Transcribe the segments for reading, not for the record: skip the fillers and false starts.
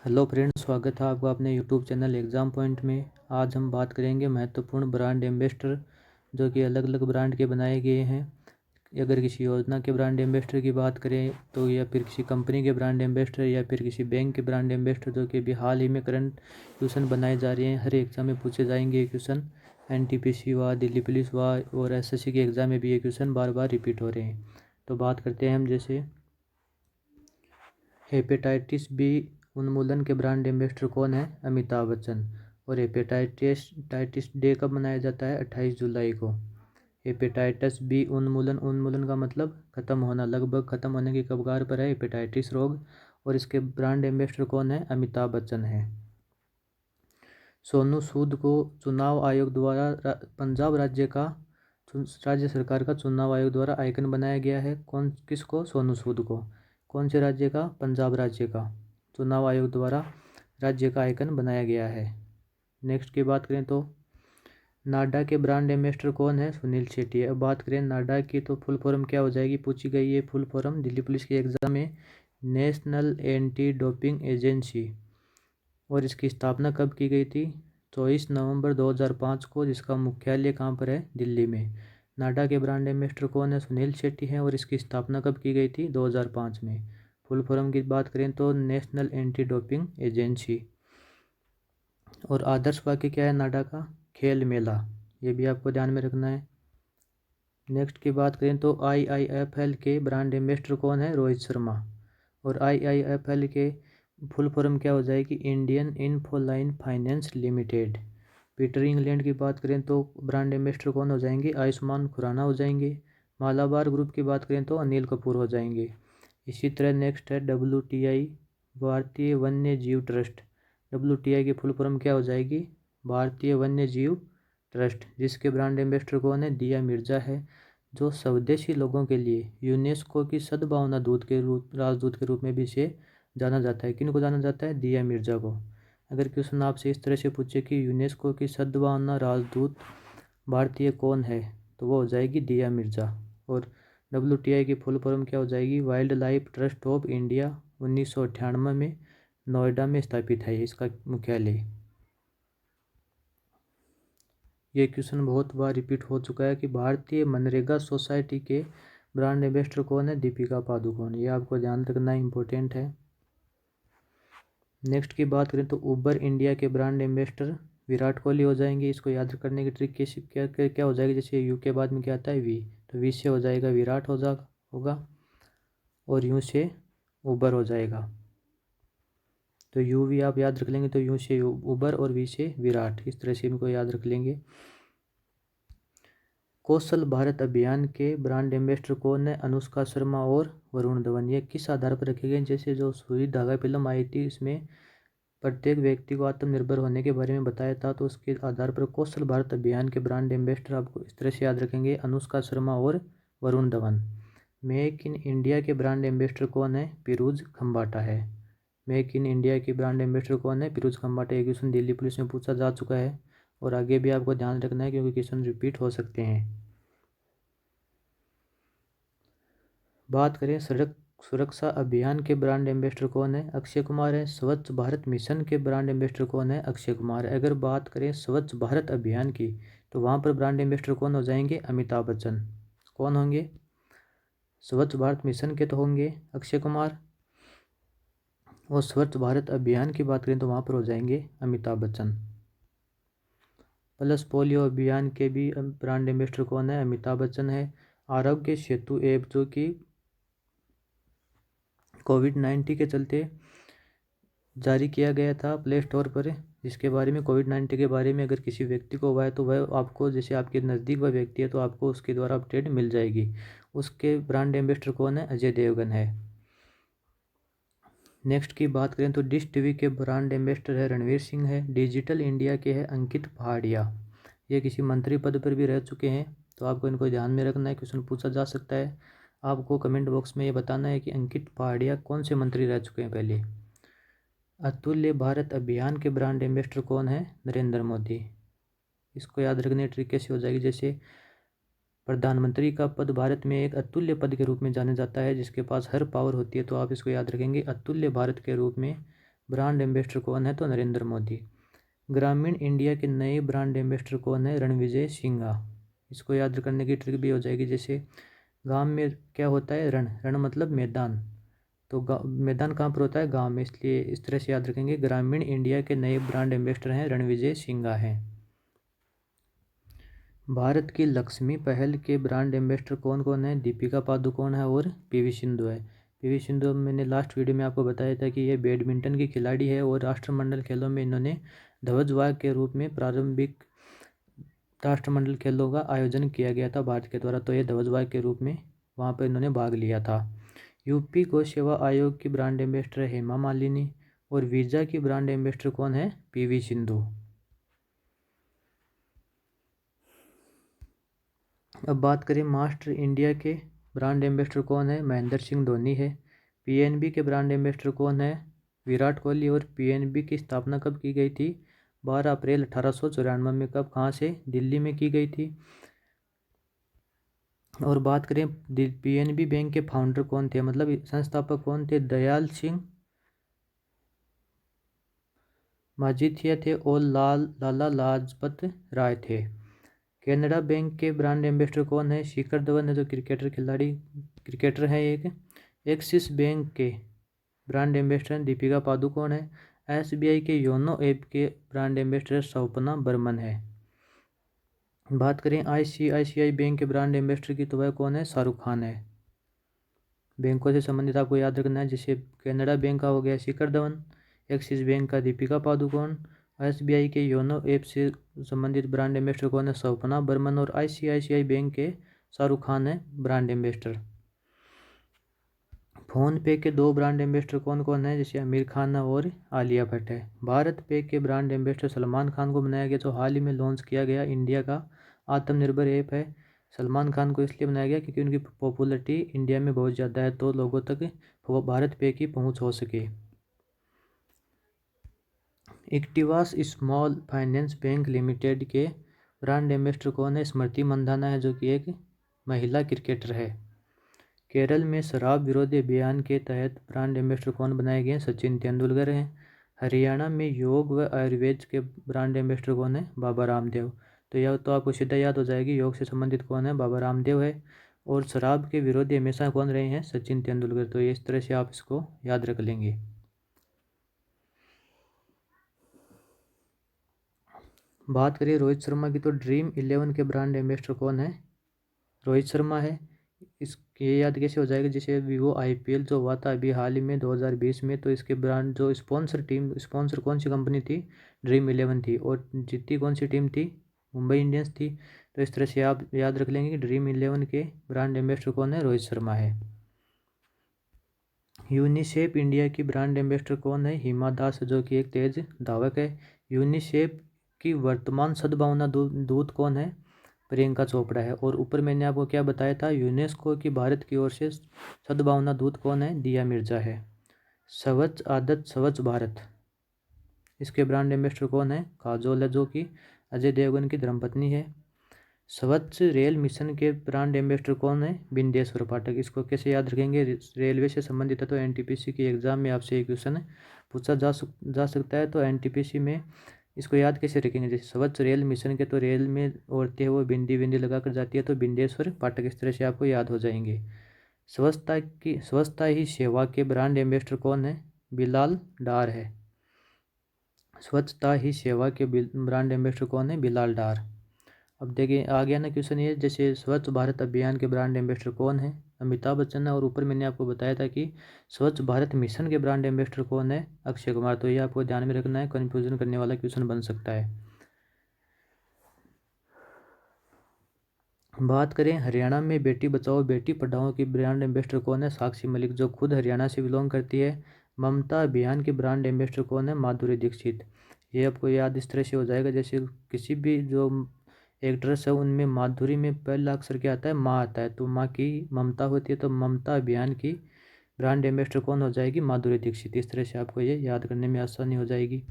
Hello friends, स्वागत है आपका अपने यूट्यूब चैनल एग्ज़ाम पॉइंट में। आज हम बात करेंगे महत्वपूर्ण ब्रांड एम्बेसडर जो कि अलग अलग ब्रांड के बनाए गए हैं। अगर किसी योजना के ब्रांड एम्बेसडर की बात करें तो या फिर किसी कंपनी के ब्रांड एम्बेसडर या फिर किसी बैंक के ब्रांड एम्बेसडर जो कि अभी हाल ही में करंट क्वेश्चन बनाए जा रहे हैं। हर एग्ज़ाम में पूछे जाएंगे ये क्वेश्चन। एनटीपीसी हुआ, दिल्ली पुलिस हुआ और एसएससी के एग्ज़ाम में भी ये क्वेश्चन बार बार रिपीट हो रहे हैं। तो बात करते हैं हम जैसे हेपेटाइटिस बी उन्मूलन के ब्रांड एम्बेसडर कौन है? अमिताभ बच्चन। और हेपेटाइटिस डे कब मनाया जाता है? 28 जुलाई को। हेपेटाइटिस बी उन्मूलन, उन्मूलन का मतलब खत्म होना, लगभग खत्म होने की कगार पर है हेपेटाइटिस रोग। और इसके ब्रांड एम्बेसडर कौन है? अमिताभ बच्चन है। सोनू सूद को चुनाव आयोग द्वारा पंजाब राज्य सरकार का चुनाव आयोग द्वारा आइकन बनाया गया है। किसको? सोनू सूद को। कौन से राज्य का? पंजाब राज्य का। चुनाव आयोग द्वारा राज्य का आइकन बनाया गया है। नेक्स्ट की बात करें तो नाडा के ब्रांड एम्बेसडर कौन है? सुनील शेट्टी। अब बात करें नाडा की तो फुल फॉर्म क्या हो जाएगी, पूछी गई है फुल फॉर्म दिल्ली पुलिस के एग्जाम में। National anti doping agency. और इसकी स्थापना कब की गई थी? 24 नवंबर 2005 को, जिसका मुख्यालय कहाँ पर है? दिल्ली में। नाडा के ब्रांड एम्बेसडर कौन है? सुनील शेट्टी हैं। और इसकी स्थापना कब की गई थी? 2005 में। फुल फॉर्म की बात करें तो नेशनल एंटी डोपिंग एजेंसी। और आदर्श वाक्य क्या है नाडा का? खेल मेला। ये भी आपको ध्यान में रखना है। नेक्स्ट की बात करें तो IIFL के ब्रांड एम्बेसडर कौन है? रोहित शर्मा। और IIFL के फुल फॉर्म क्या हो जाएगी? Indian Infoline finance limited. Peter England की बात करें तो ब्रांड एम्बेसडर कौन हो जाएंगे? आयुष्मान खुराना हो जाएंगे। मालाबार ग्रुप की बात करें तो अनिल कपूर हो जाएंगे। इसी तरह नेक्स्ट है WTI, भारतीय वन्य जीव ट्रस्ट। WTI की फुल फॉर्म क्या हो जाएगी? भारतीय वन्य जीव ट्रस्ट, जिसके ब्रांड एम्बेसडर कौन है? दिया मिर्जा है, जो स्वदेशी लोगों के लिए यूनेस्को की सद्भावना राजदूत के रूप में भी इसे जाना जाता है। किन को जाना जाता है? दिया मिर्जा को। अगर क्वेश्चन आपसे इस तरह से पूछे कि यूनेस्को की सद्भावना राजदूत भारतीय कौन है, तो वो हो जाएगी दिया मिर्जा। और WTI की फुल फॉर्म क्या हो जाएगी? Wild life trust of India. 1998 में नोएडा में स्थापित है इसका मुख्यालय। ये क्वेश्चन बहुत बार रिपीट हो चुका है कि भारतीय मनरेगा सोसाइटी के ब्रांड एम्बेसडर कौन है? दीपिका पादुकोण। ये आपको ध्यान रखना इम्पोर्टेंट है। नेक्स्ट की बात करें तो उबर इंडिया के ब्रांड एम्बेसडर विराट कोहली हो जाएंगे। इसको याद करने की ट्रिक क्या हो जाएगी? जैसे यू के बाद में क्या आता है? वी, तो वी से हो जाएगा विराट होगा और यू से उबर हो जाएगा। तो यू वी आप याद रख लेंगे, तो यू से उबर और वी से विराट, इस तरह से इनको याद रख लेंगे। कौशल भारत अभियान के ब्रांड एम्बेसडर कौन है? अनुष्का शर्मा और वरुण धवन। ये किस आधार पर रखे गए? जैसे जो सुई धागा फिल्म आई थी, इसमें प्रत्येक व्यक्ति को आत्मनिर्भर होने के बारे में बताया था, तो उसके आधार पर कौशल भारत अभियान के ब्रांड एम्बेसडर आपको इस तरह से याद रखेंगे, अनुष्का शर्मा और Varun Dhawan. Make in India के ब्रांड एम्बेसडर कौन है? पीरूज खम्बाटा है। मेक इन इंडिया के ब्रांड एम्बेसडर कौन है? पीरूज खम्बाटा। ये क्वेश्चन दिल्ली पुलिस में पूछा जा चुका है और आगे भी आपको ध्यान रखना है क्योंकि क्वेश्चन रिपीट हो सकते हैं। बात करें सड़क सुरक्षा अभियान के ब्रांड एम्बेसडर कौन है? अक्षय कुमार है। स्वच्छ भारत मिशन के ब्रांड एम्बेसडर कौन है? अक्षय कुमार है। अगर बात करें स्वच्छ भारत अभियान की तो वहाँ पर ब्रांड एम्बेसडर कौन हो जाएंगे? अमिताभ बच्चन। कौन होंगे? स्वच्छ भारत मिशन के तो होंगे अक्षय कुमार, और स्वच्छ भारत अभियान की बात करें तो वहाँ पर हो जाएंगे अमिताभ बच्चन। पल्स पोलियो अभियान के भी ब्रांड एम्बेसडर कौन है? अमिताभ बच्चन है। आरोग्य सेतु ऐप जो कि कोविड-19 के चलते जारी किया गया था प्ले स्टोर पर, जिसके बारे में कोविड-19 के बारे में अगर किसी व्यक्ति को हुआ है तो वह आपको, जैसे आपके नज़दीक वह व्यक्ति है तो आपको उसके द्वारा अपडेट मिल जाएगी। उसके ब्रांड एम्बेसडर कौन है? अजय देवगन है। नेक्स्ट की बात करें तो डिश टीवी के ब्रांड एम्बेसडर है रणवीर सिंह है। डिजिटल इंडिया के है अंकित पहाड़िया। ये किसी मंत्री पद पर भी रह चुके हैं, तो आपको इनको ध्यान में रखना है, क्वेश्चन पूछा जा सकता है। आपको कमेंट बॉक्स में ये बताना है कि अंकित पहाड़िया कौन से मंत्री रह चुके हैं पहले। अतुल्य भारत अभियान के ब्रांड एम्बेसडर कौन है? नरेंद्र मोदी। इसको याद रखने ट्रिक कैसे हो जाएगी? जैसे प्रधानमंत्री का पद भारत में एक अतुल्य पद के रूप में जाना जाता है, जिसके पास हर पावर होती है, तो आप इसको याद रखेंगे अतुल्य भारत के रूप में ब्रांड एम्बेसडर कौन है? तो नरेंद्र मोदी। ग्रामीण इंडिया के नए ब्रांड एम्बेसडर कौन है? रणविजय सिंघा। इसको याद करने की ट्रिक भी हो जाएगी, जैसे गांव में क्या होता है? रण। रण मतलब मैदान, तो मैदान कहाँ पर होता है? गांव में, इसलिए इस तरह से याद रखेंगे। ग्रामीण इंडिया के नए ब्रांड एम्बेसडर हैं रणविजय सिंघा हैं। भारत की लक्ष्मी पहल के ब्रांड एम्बेसडर कौन कौन है? दीपिका पादुकोण है और पीवी सिंधु है। पीवी सिंधु मैंने लास्ट वीडियो में आपको बताया था कि ये बैडमिंटन की खिलाड़ी है और राष्ट्रमंडल खेलों में इन्होंने ध्वजवाहक के रूप में प्रारंभिक राष्ट्रमंडल खेलों का आयोजन किया गया था भारत के द्वारा, तो ये ध्वजवाहक के रूप में वहाँ पर इन्होंने भाग लिया था। यूपी गौ सेवा आयोग की ब्रांड एम्बेसडर है हेमा मालिनी और वीजा की ब्रांड एम्बेसडर कौन है? पीवी सिंधु। अब बात करें मास्टर इंडिया के ब्रांड एम्बेसडर कौन है? महेंद्र सिंह धोनी है। पीएनबी के ब्रांड एम्बेसडर कौन है? विराट कोहली। और पीएनबी की स्थापना कब की गई थी? 12 अप्रैल 1894 में। कब, कहाँ से? दिल्ली में की गई थी। और बात करें पीएनबी बैंक के फाउंडर कौन थे, मतलब संस्थापक कौन थे? दयाल सिंह मांझी थे और लाला लाजपत राय थे। कैनरा बैंक के ब्रांड एम्बेसडर कौन है? शिखर धवन है, जो क्रिकेटर है एक। एक्सिस बैंक के ब्रांड एम्बेसडर दीपिका पादुकोण है। एसबीआई के योनो ऐप के ब्रांड एम्बेसडर स्वप्ना बर्मन है। बात करें आईसीआईसीआई बैंक के ब्रांड एम्बेसडर की, तो वह कौन है? शाहरुख खान है। बैंकों से संबंधित आपको याद रखना है, जैसे कैनरा बैंक का हो गया शिखर धवन, एक्सिस बैंक का दीपिका पादुकोण, एसबीआई के योनो ऐप से संबंधित ब्रांड एम्बेसडर कौन है? स्वप्ना बर्मन। और आईसीआईसीआई बैंक के शाहरुख खान है ब्रांड एम्बेसडर। फ़ोन पे के 2 ब्रांड एम्बेसडर कौन कौन है? जैसे आमिर खान और आलिया भट्ट है। भारत पे के ब्रांड एम्बेसडर सलमान खान को बनाया गया, जो हाल ही में लॉन्च किया गया इंडिया का आत्मनिर्भर ऐप है। सलमान खान को इसलिए बनाया गया क्योंकि उनकी पॉपुलरिटी इंडिया में बहुत ज़्यादा है, तो लोगों तक भारत पे की पहुँच हो सके। Equitas small finance bank limited के ब्रांड एम्बेसडर कौन है? स्मृति मंधाना है, जो कि एक महिला क्रिकेटर है। केरल में शराब विरोधी अभियान के तहत ब्रांड एम्बेसडर कौन बनाए गए हैं? सचिन तेंदुलकर हैं। हरियाणा में योग व आयुर्वेद के ब्रांड एम्बेसडर कौन है? बाबा रामदेव। तो यह तो आपको सीधा याद हो जाएगी, योग से संबंधित कौन है? बाबा रामदेव है। और शराब के विरोधी हमेशा कौन रहे हैं? सचिन तेंदुलकर। तो इस तरह से आप इसको याद रख लेंगे। बात करिए रोहित शर्मा की, तो ड्रीम 11 के ब्रांड एम्बेसडर कौन है? रोहित शर्मा है। इसके याद कैसे हो जाएगा? जैसे वीवो आईपीएल जो हुआ था अभी हाल ही में 2020 में, तो इसके ब्रांड जो स्पॉन्सर कौन सी कंपनी थी? ड्रीम 11 थी। और जीती कौन सी टीम थी? मुंबई इंडियंस थी। तो इस तरह से आप याद रख लेंगे कि ड्रीम 11 के ब्रांड एम्बेसडर कौन है? रोहित शर्मा है। यूनिसेफ इंडिया की ब्रांड एम्बेसडर कौन है? हिमा दास, जो कि एक तेज धावक है। यूनिसेफ की वर्तमान सद्भावना दूत कौन है? प्रियंका चोपड़ा है। और ऊपर मैंने आपको क्या बताया था? यूनेस्को की भारत की ओर से सद्भावना दूत कौन है? दिया मिर्जा है। स्वच्छ आदत स्वच्छ भारत, इसके ब्रांड एम्बेसडर कौन है? काजोल है, जो कि अजय देवगन की धर्मपत्नी है। स्वच्छ रेल मिशन के ब्रांड एम्बेसडर कौन है? बिंदेश्वर पाठक। इसको कैसे याद रखेंगे? रेलवे से संबंधित है, तो एनटीपीसी की एग्जाम में आपसे एक क्वेश्चन पूछा जा सकता है। तो एनटीपीसी में इसको याद कैसे रखेंगे? जैसे स्वच्छ रेल मिशन के, तो रेल में औरतें हैं वो बिंदी बिंदी लगा कर जाती है, तो बिंदेश्वर पाठक। इस तरह से आपको याद हो जाएंगे। स्वच्छता ही सेवा के ब्रांड एम्बेसडर कौन है? बिलाल डार है। स्वच्छता ही सेवा के ब्रांड एम्बेसडर कौन है? बिलाल डार। अब देखिए आ गया ना क्वेश्चन ये, जैसे स्वच्छ भारत अभियान के ब्रांड एम्बेसडर कौन है? अमिताभ बच्चन है। और ऊपर मैंने आपको बताया था कि स्वच्छ भारत मिशन के ब्रांड एम्बेसडर कौन है? अक्षय कुमार। तो ये आपको ध्यान में रखना है, कन्फ्यूजन करने वाला क्वेश्चन बन सकता है। बात करें हरियाणा में बेटी बचाओ बेटी पढ़ाओ की ब्रांड एम्बेसडर कौन है? साक्षी मलिक, जो खुद हरियाणा से बिलोंग करती है। ममता अभियान के ब्रांड एम्बेसडर कौन है? माधुरी दीक्षित। ये आपको याद इस तरह से हो जाएगा, जैसे किसी भी जो एक्ट्रेस है उनमें माधुरी में पहला अक्षर क्या आता है? माँ आता है, तो माँ की ममता होती है, तो ममता अभियान की ब्रांड एम्बेसडर कौन हो जाएगी? माधुरी दीक्षित। इस तरह से आपको ये याद करने में आसानी हो जाएगी।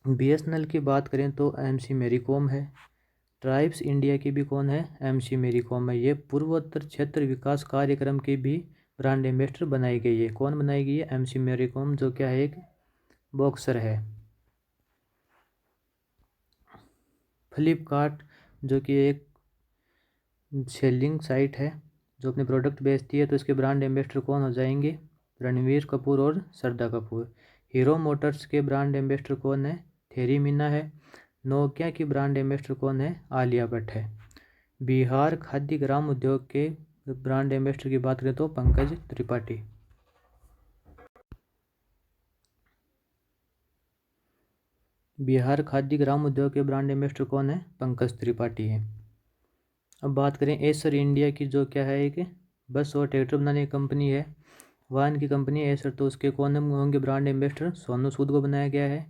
बीएसएनएल की बात करें तो एमसी मेरी कॉम है। ट्राइब्स इंडिया की भी कौन है? एमसी मेरी कॉम है। ये पूर्वोत्तर क्षेत्र विकास कार्यक्रम की भी ब्रांड एम्बेसडर बनाई गई है। कौन बनाई गई है? एमसी मेरी कॉम, जो क्या है एक बॉक्सर है। फ्लिपकार्ट जो कि एक सेलिंग साइट है जो अपने प्रोडक्ट बेचती है, तो इसके ब्रांड एम्बेसडर कौन हो जाएंगे? रणवीर कपूर और श्रद्धा कपूर। हीरो मोटर्स के ब्रांड एम्बेसडर कौन है? थेरी मीना है। नोकिया की ब्रांड एम्बेसडर कौन है? आलिया भट्ट है। बिहार खाद्य ग्राम उद्योग के ब्रांड एम्बेसडर की बात करें तो पंकज त्रिपाठी। बिहार खाद्य ग्राम उद्योग के ब्रांड एम्बेसडर कौन है? पंकज त्रिपाठी है। अब बात करें एसर इंडिया की, जो क्या है एक बस और ट्रैक्टर बनाने की कंपनी है, वाहन की कंपनी है एसर, तो उसके कौन होंगे ब्रांड एम्बेसडर? सोनू सूद को बनाया गया है।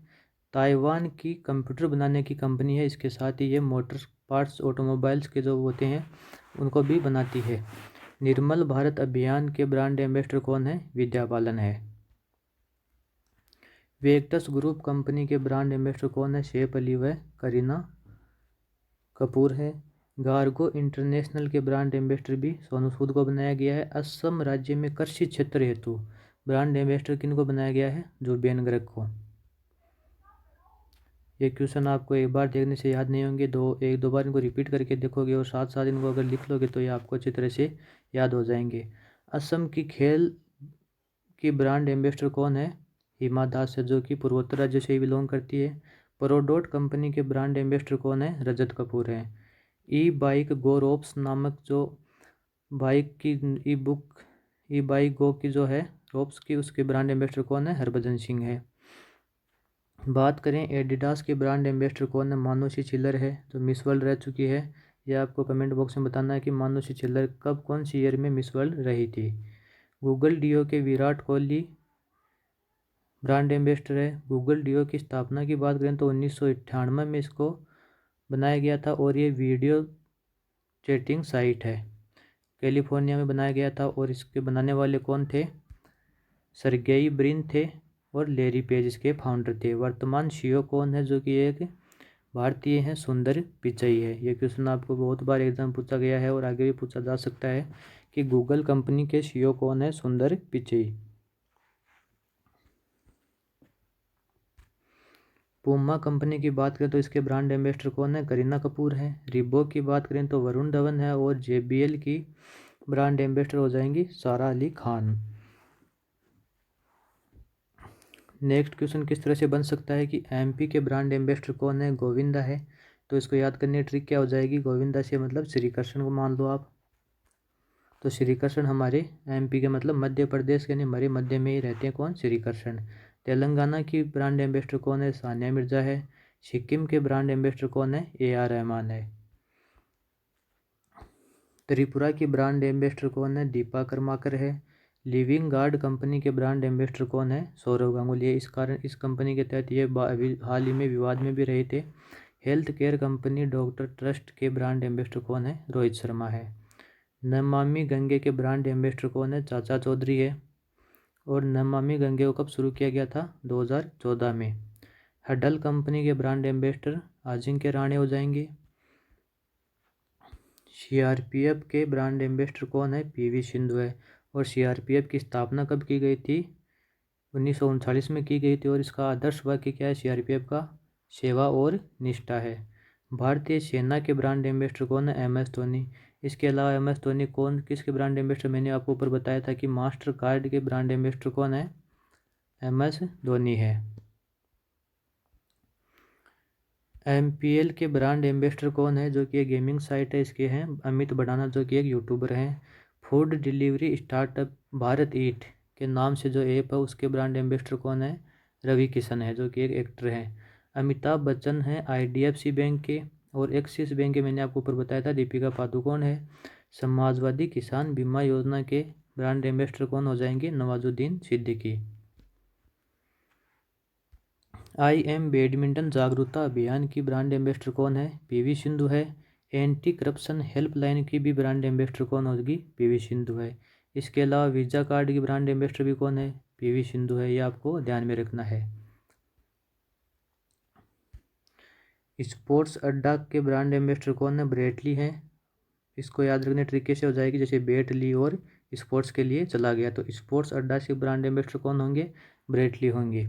ताइवान की कंप्यूटर बनाने की कंपनी है, इसके साथ ही ये मोटर पार्ट्स ऑटोमोबाइल्स के जो होते हैं उनको भी बनाती है। निर्मल भारत अभियान के ब्रांड एम्बेसडर कौन है? विद्या बालन है। वेक्टस ग्रुप कंपनी के ब्रांड एम्बेसडर कौन है? सैफ अली व करीना कपूर है। गार्गो इंटरनेशनल के ब्रांड एम्बेसडर भी सोनू सूद को बनाया गया है। असम राज्य में कृषि क्षेत्र हेतु ब्रांड एम्बेसडर किन को बनाया गया है? जुबेन गर्ग को। ये क्वेश्चन आपको एक बार देखने से याद नहीं होंगे, एक दो बार इनको रिपीट करके देखोगे और साथ साथ इनको अगर लिख लोगे तो ये आपको अच्छी तरह से याद हो जाएंगे। असम की खेल की ब्रांड एम्बेसडर कौन है? हिमा दास है, जो कि पूर्वोत्तर राज्य से ही बिलोंग करती है। प्रोडोट कंपनी के ब्रांड एम्बेसडर कौन है? रजत कपूर है। ई बाइक गो रोप्स नामक जो बाइक की ई बाइक गो की जो है रोप्स की, उसके ब्रांड एम्बेसडर कौन है? हरभजन सिंह है। बात करें एडिडास के ब्रांड एम्बेसडर कौन है? मानुषी चिल्लर है, जो मिस वर्ल्ड रह चुकी है। यह आपको कमेंट बॉक्स में बताना है कि मानुषी चिल्लर कब कौन सी ईयर में मिस वर्ल्ड रही थी। गूगल डीओ के विराट कोहली ब्रांड एम्बेसडर है। गूगल डीओ की स्थापना की बात करें तो 1998 में इसको बनाया गया था और ये वीडियो चैटिंग साइट है। कैलिफोर्निया में बनाया गया था और इसके बनाने वाले कौन थे? सरगेई ब्रिन थे और लेरी पेज इसके फाउंडर थे। वर्तमान सीईओ कौन है? जो कि एक भारतीय हैं, सुंदर पिचई है। ये क्वेश्चन आपको बहुत बार एग्जाम पूछा गया है और आगे भी पूछा जा सकता है कि गूगल कंपनी के सीईओ कौन है? सुंदर पिचई। पूमा कंपनी की बात करें तो इसके ब्रांड एम्बेसडर कौन है? करीना कपूर है। रिबॉक की बात करें तो वरुण धवन है और JBL की ब्रांड एम्बेसडर हो जाएंगी सारा अली खान। नेक्स्ट क्वेश्चन किस तरह से बन सकता है कि MP के ब्रांड एम्बेसडर कौन है? गोविंदा है। तो इसको याद करने की ट्रिक क्या हो जाएगी? गोविंदा से मतलब श्री कृष्ण को मान लो आप, तो श्री कृष्ण हमारे MP के मतलब मध्य प्रदेश यानी हमारे मध्य में ही रहते हैं। कौन? श्री कृष्ण। तेलंगाना की ब्रांड एम्बेसडर कौन है? सानिया मिर्जा है। सिक्किम के ब्रांड एम्बेसडर कौन है? AR रहमान है। त्रिपुरा की ब्रांड एम्बेसडर कौन है? दीपा कर्माकर है। लिविंग गार्ड कंपनी के ब्रांड एम्बेसडर कौन है? सौरव गांगुली है। इस कारण इस कंपनी के तहत ये हाल ही में विवाद में भी रहे थे। Health care company doctor trust के ब्रांड एम्बेसडर कौन है? रोहित शर्मा है। नमामि गंगे के ब्रांड एम्बेसडर कौन है? चाचा चौधरी है। और नमामि गंगे को कब शुरू किया गया था? 2014 में। हडल कंपनी के ब्रांड एम्बेसडर अजिंक्य राणे हो जाएंगे। CRPF के ब्रांड एम्बेसडर कौन है? PV सिंधु है। और CRPF की स्थापना कब की गई थी? 1939 में की गई थी और इसका आदर्श वाक्य क्या है CRPF का? सेवा और निष्ठा है। भारतीय सेना के ब्रांड एम्बेसडर कौन है? MS धोनी। इसके अलावा MS धोनी कौन किसके ब्रांड एम्बेसडर? मैंने आपको ऊपर बताया था कि मास्टर कार्ड के ब्रांड एम्बेसडर कौन है? MS धोनी है। MPL के ब्रांड एम्बेसडर कौन है? जो कि एक गेमिंग साइट है, इसके हैं अमित बड़ाना, जो कि एक यूट्यूबर हैं। फूड डिलीवरी स्टार्टअप भारत ईट के नाम से जो ऐप है उसके ब्रांड एम्बेसडर कौन है? रवि किशन है, जो कि एक एक्टर हैं। अमिताभ बच्चन हैं IDFC बैंक के और एक्सिस बैंक के मैंने आपको ऊपर बताया था दीपिका पादुकोण है। समाजवादी किसान बीमा योजना के ब्रांड एम्बेसडर कौन हो जाएंगे? नवाजुद्दीन सिद्दीकी। IM बैडमिंटन जागरूकता अभियान की ब्रांड एम्बेसडर कौन है? PV सिंधु है। एंटी करप्शन हेल्पलाइन की भी ब्रांड एम्बेसडर कौन होगी? PV सिंधु है। इसके अलावा वीज़ा कार्ड की ब्रांड एम्बेसडर भी कौन है? PV सिंधु है। ये आपको ध्यान में रखना है। स्पोर्ट्स अड्डा के ब्रांड एम्बेसडर कौन है? ब्रेटली है। इसको याद रखने ट्रिक कैसे हो जाएगी? जैसे बेट ली और स्पोर्ट्स के लिए चला गया, तो स्पोर्ट्स अड्डा से ब्रांड एम्बेसडर कौन होंगे? ब्रेटली होंगे।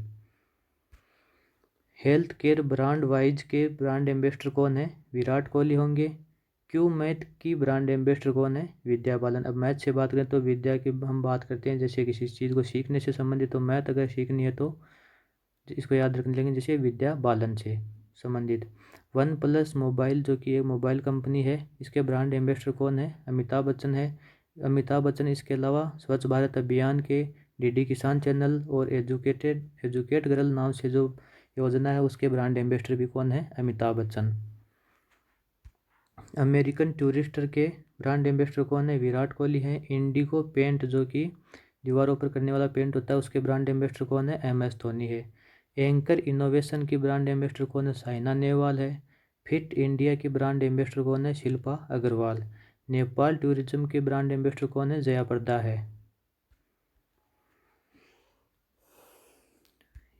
हेल्थ केयर ब्रांड वाइज के ब्रांड एम्बेसडर कौन है? विराट कोहली होंगे। क्यू मैथ की ब्रांड एम्बेसडर कौन है? विद्या बालन। अब मैथ से बात करें तो विद्या की हम बात करते हैं जैसे किसी चीज़ को सीखने से संबंधित, तो मैथ अगर सीखनी है तो इसको याद रखने लेंगे जैसे विद्या बालन से संबंधित। वन प्लस मोबाइल जो कि एक मोबाइल कंपनी है, इसके ब्रांड एम्बेसडर कौन है? अमिताभ बच्चन है। अमिताभ बच्चन इसके अलावा स्वच्छ भारत अभियान के, डीडी किसान चैनल और एजुकेट गर्ल नाम से जो योजना है उसके ब्रांड एम्बेसडर भी कौन है? अमिताभ बच्चन। अमेरिकन टूरिस्टर के ब्रांड एम्बेसडर कौन है? विराट कोहली हैं। इंडिगो पेंट जो कि दीवारों पर करने वाला पेंट होता है उसके ब्रांड एम्बेसडर कौन है? MS धोनी है। एंकर इनोवेशन की ब्रांड एम्बेसडर कौन है? साइना नेहवाल है। फिट इंडिया की ब्रांड एम्बेसडर कौन है? शिल्पा अग्रवाल। नेपाल टूरिज्म की ब्रांड एम्बेसडर कौन है? जया प्रदा है।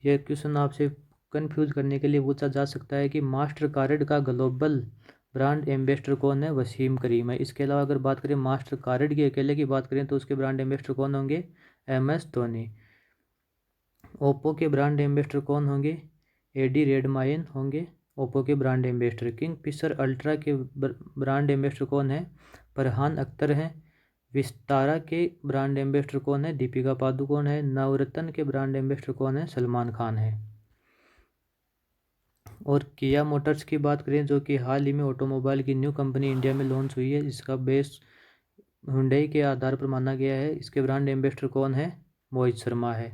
यह क्वेश्चन आपसे कंफ्यूज करने के लिए पूछा जा सकता है कि मास्टर कार्ड का ग्लोबल ब्रांड एम्बेसडर कौन है? वसीम करीम है। इसके अलावा अगर बात करें मास्टर कार्ड की अकेले की बात करें तो उसके ब्रांड एम्बेसडर कौन होंगे? MS धोनी। ओप्पो के ब्रांड एम्बेसडर कौन होंगे? AD रेडमाइन होंगे ओप्पो के ब्रांड एम्बेसडर। किंगफिशर अल्ट्रा के ब्रांड एम्बेसडर कौन है? फरहान अख्तर हैं। विस्तारा के ब्रांड एम्बेसडर कौन है? दीपिका पादुकोण है। नवरत्न के ब्रांड एम्बेसडर कौन है? सलमान खान है। और किया मोटर्स की बात करें जो कि हाल ही में ऑटोमोबाइल की न्यू कंपनी इंडिया में लॉन्च हुई है, इसका बेस हुंडई के आधार पर माना गया है, इसके ब्रांड एम्बेसडर कौन है? मोहित शर्मा है।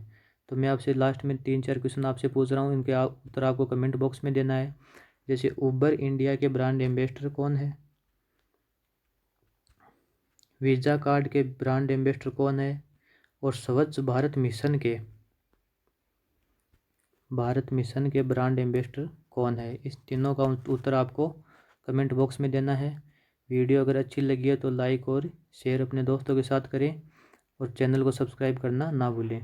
तो मैं आपसे लास्ट में 3-4 क्वेश्चन आपसे पूछ रहा हूँ, इनके उत्तर आपको कमेंट बॉक्स में देना है। जैसे उबर इंडिया के ब्रांड एम्बेसडर कौन है? वीज़ा कार्ड के ब्रांड एम्बेसडर कौन है? और स्वच्छ भारत मिशन के ब्रांड एम्बेसडर कौन है? इस तीनों का उत्तर आपको कमेंट बॉक्स में देना है। वीडियो अगर अच्छी लगी है तो लाइक और शेयर अपने दोस्तों के साथ करें और चैनल को सब्सक्राइब करना ना भूलें।